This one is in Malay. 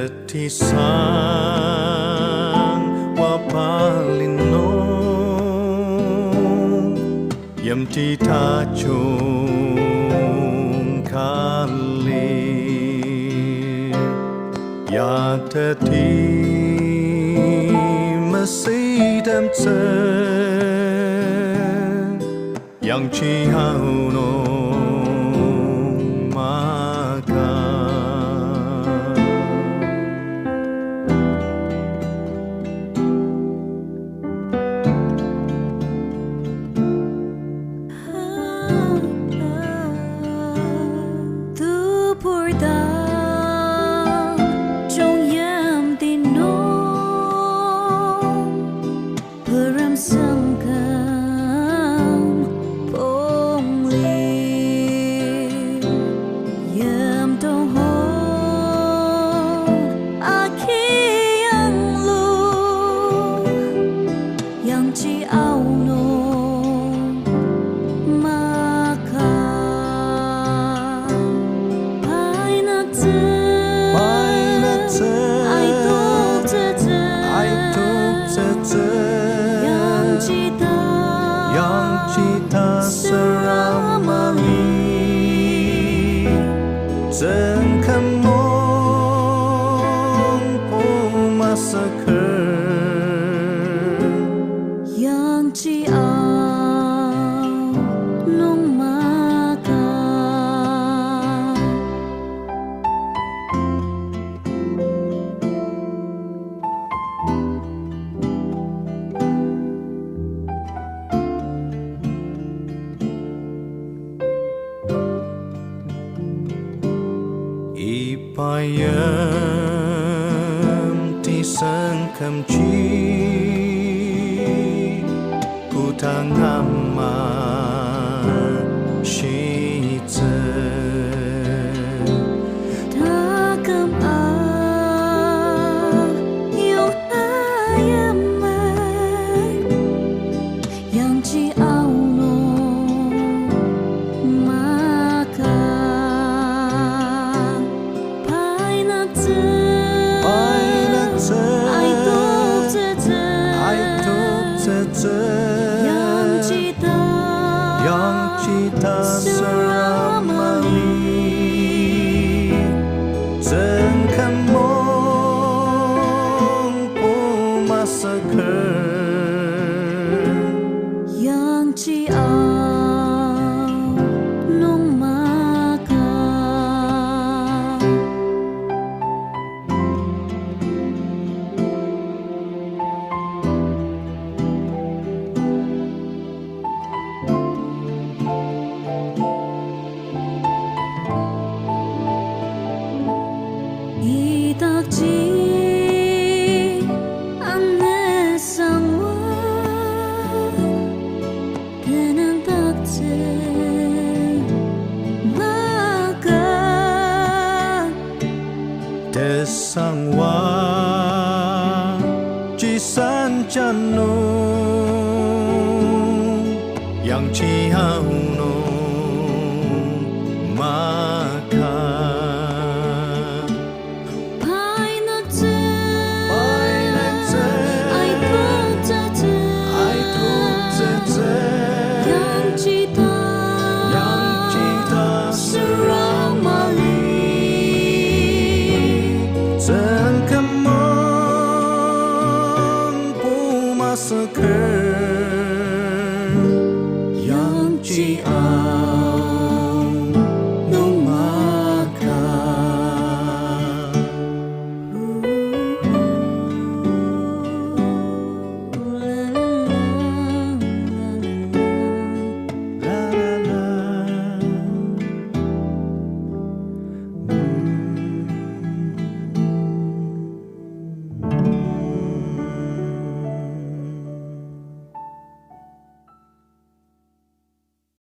Tetisang wapalino Yam titachung kali Ya teti masidam tse Yang chihau no Yang cita seramali Zengkamong pumasaker Yang ciao nung maka Ipayam tisangkam chi Kutangama shitze Takam yung ayamay Yang ciao nung maka Yang cita seramali Zengkamong pumasaker Yang ciao nung maka Itakji ane sangwa Kenang takce maka Desangwa Cisan janu Yang cihau